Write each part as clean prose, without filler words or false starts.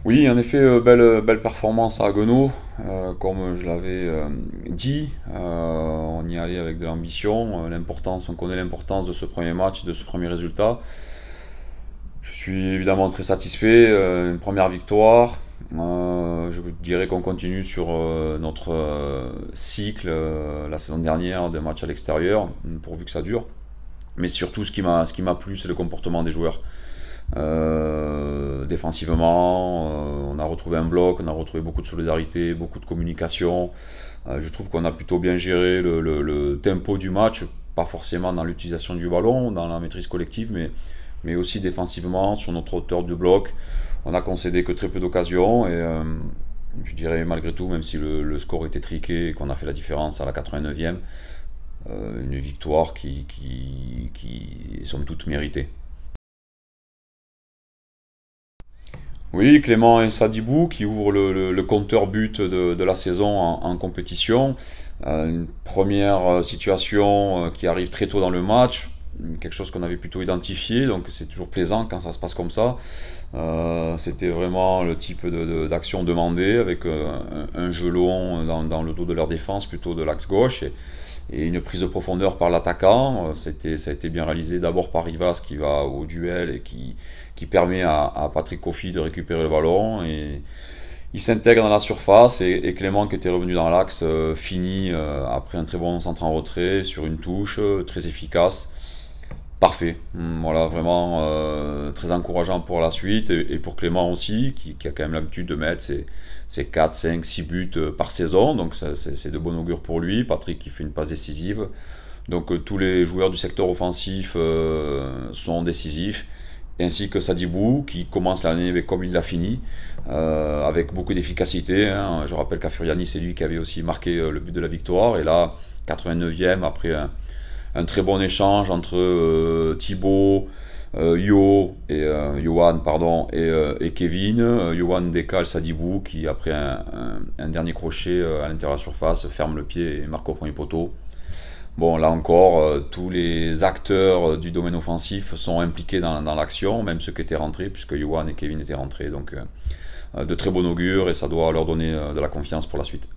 Oui, en effet, belle performance à Haguenau. Comme je l'avais dit, on y allait avec de l'ambition, l'importance, on connaît l'importance de ce premier match, de ce premier résultat. Je suis évidemment très satisfait, une première victoire. Je dirais qu'on continue sur notre cycle la saison dernière de matchs à l'extérieur, pourvu que ça dure. Mais surtout, ce qui m'a plu, c'est le comportement des joueurs. Défensivement, on a retrouvé un bloc, on a retrouvé beaucoup de solidarité, beaucoup de communication. Je trouve qu'on a plutôt bien géré le tempo du match, pas forcément dans l'utilisation du ballon, dans la maîtrise collective, mais aussi défensivement, sur notre hauteur de bloc. On a concédé que très peu d'occasions et je dirais malgré tout, même si le score était triqué et qu'on a fait la différence à la 89e, une victoire qui est somme toute méritée. Oui, Clément et Sadibou qui ouvrent le compteur but de la saison en compétition. Une première situation qui arrive très tôt dans le match, quelque chose qu'on avait plutôt identifié, donc c'est toujours plaisant quand ça se passe comme ça. C'était vraiment le type d'action demandée avec un jeu long dans le dos de leur défense, plutôt de l'axe gauche, et une prise de profondeur par l'attaquant. Ça a été bien réalisé d'abord par Rivas qui va au duel et qui permet à Patrick Kofi de récupérer le ballon. Et il s'intègre dans la surface et Clément qui était revenu dans l'axe finit après un très bon centre en retrait sur une touche très efficace. Parfait. Voilà, vraiment très encourageant pour la suite et pour Clément aussi, qui a quand même l'habitude de mettre ses 4, 5, 6 buts par saison. Donc c'est de bon augure pour lui. Patrick qui fait une passe décisive. Donc tous les joueurs du secteur offensif sont décisifs. Ainsi que Sadibou qui commence l'année comme il l'a fini, avec beaucoup d'efficacité. Hein. Je rappelle qu'Afuriani, c'est lui qui avait aussi marqué le but de la victoire. Et là, 89e, après un très bon échange entre Thibaut, Johan pardon, et Kevin. Johan décale Sadibou qui, après un dernier crochet à l'intérieur de la surface, ferme le pied et marque au premier poteau. Bon, là encore, tous les acteurs du domaine offensif sont impliqués dans l'action, même ceux qui étaient rentrés, puisque Johan et Kevin étaient rentrés. Donc, de très bon augure et ça doit leur donner de la confiance pour la suite.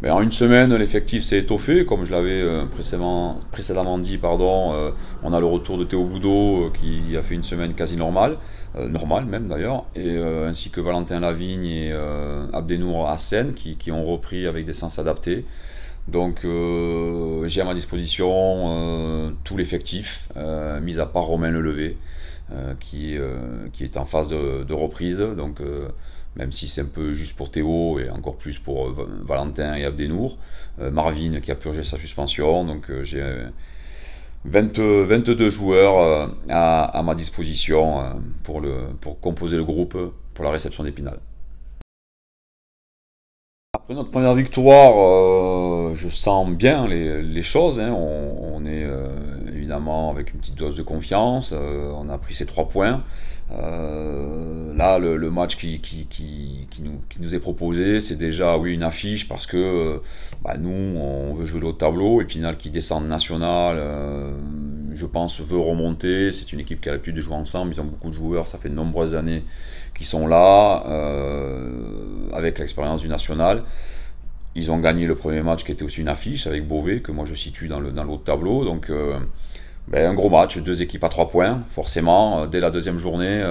Ben, en une semaine, l'effectif s'est étoffé, comme je l'avais précédemment dit, pardon. On a le retour de Théo Boudot qui a fait une semaine quasi normale, normale même d'ailleurs, et ainsi que Valentin Lavigne et Abdenour Hassen qui ont repris avec des sens adaptés. Donc j'ai à ma disposition tout l'effectif, mis à part Romain Lelevé, qui est en phase de reprise. Donc même si c'est un peu juste pour Théo et encore plus pour Valentin et Abdenour. Marvin qui a purgé sa suspension. Donc j'ai 22 joueurs à ma disposition pour composer le groupe pour la réception d'Épinal. Après notre première victoire, je sens bien les choses. Hein. On est évidemment avec une petite dose de confiance. On a pris ces 3 points. Là, le match qui nous est proposé, c'est déjà oui, une affiche parce que nous, on veut jouer le haut de tableau. Épinal qui descend de national, je pense, veut remonter. C'est une équipe qui a l'habitude de jouer ensemble. Ils ont beaucoup de joueurs, ça fait de nombreuses années qui sont là, avec l'expérience du national. Ils ont gagné le premier match qui était aussi une affiche avec Beauvais, que moi je situe dans le haut de tableau. Donc un gros match, 2 équipes à 3 points, forcément. Dès la deuxième journée,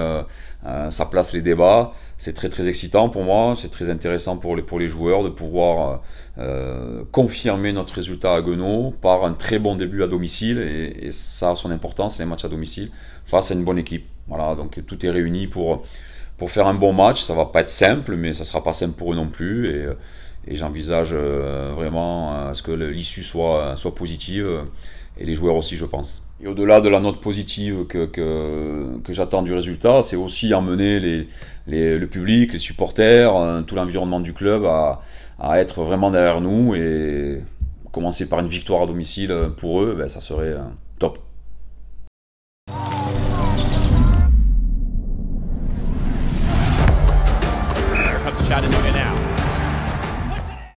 ça place les débats. C'est très très excitant pour moi, c'est très intéressant pour les joueurs de pouvoir confirmer notre résultat à Haguenau par un très bon début à domicile. Et ça a son importance, les matchs à domicile, face à une bonne équipe. Voilà, donc tout est réuni pour faire un bon match. Ça va pas être simple, mais ça sera pas simple pour eux non plus. Et j'envisage vraiment à ce que l'issue soit positive, et les joueurs aussi, je pense. Et au-delà de la note positive que j'attends du résultat, c'est aussi emmener le public, les supporters, tout l'environnement du club à être vraiment derrière nous, et commencer par une victoire à domicile pour eux, ça serait top.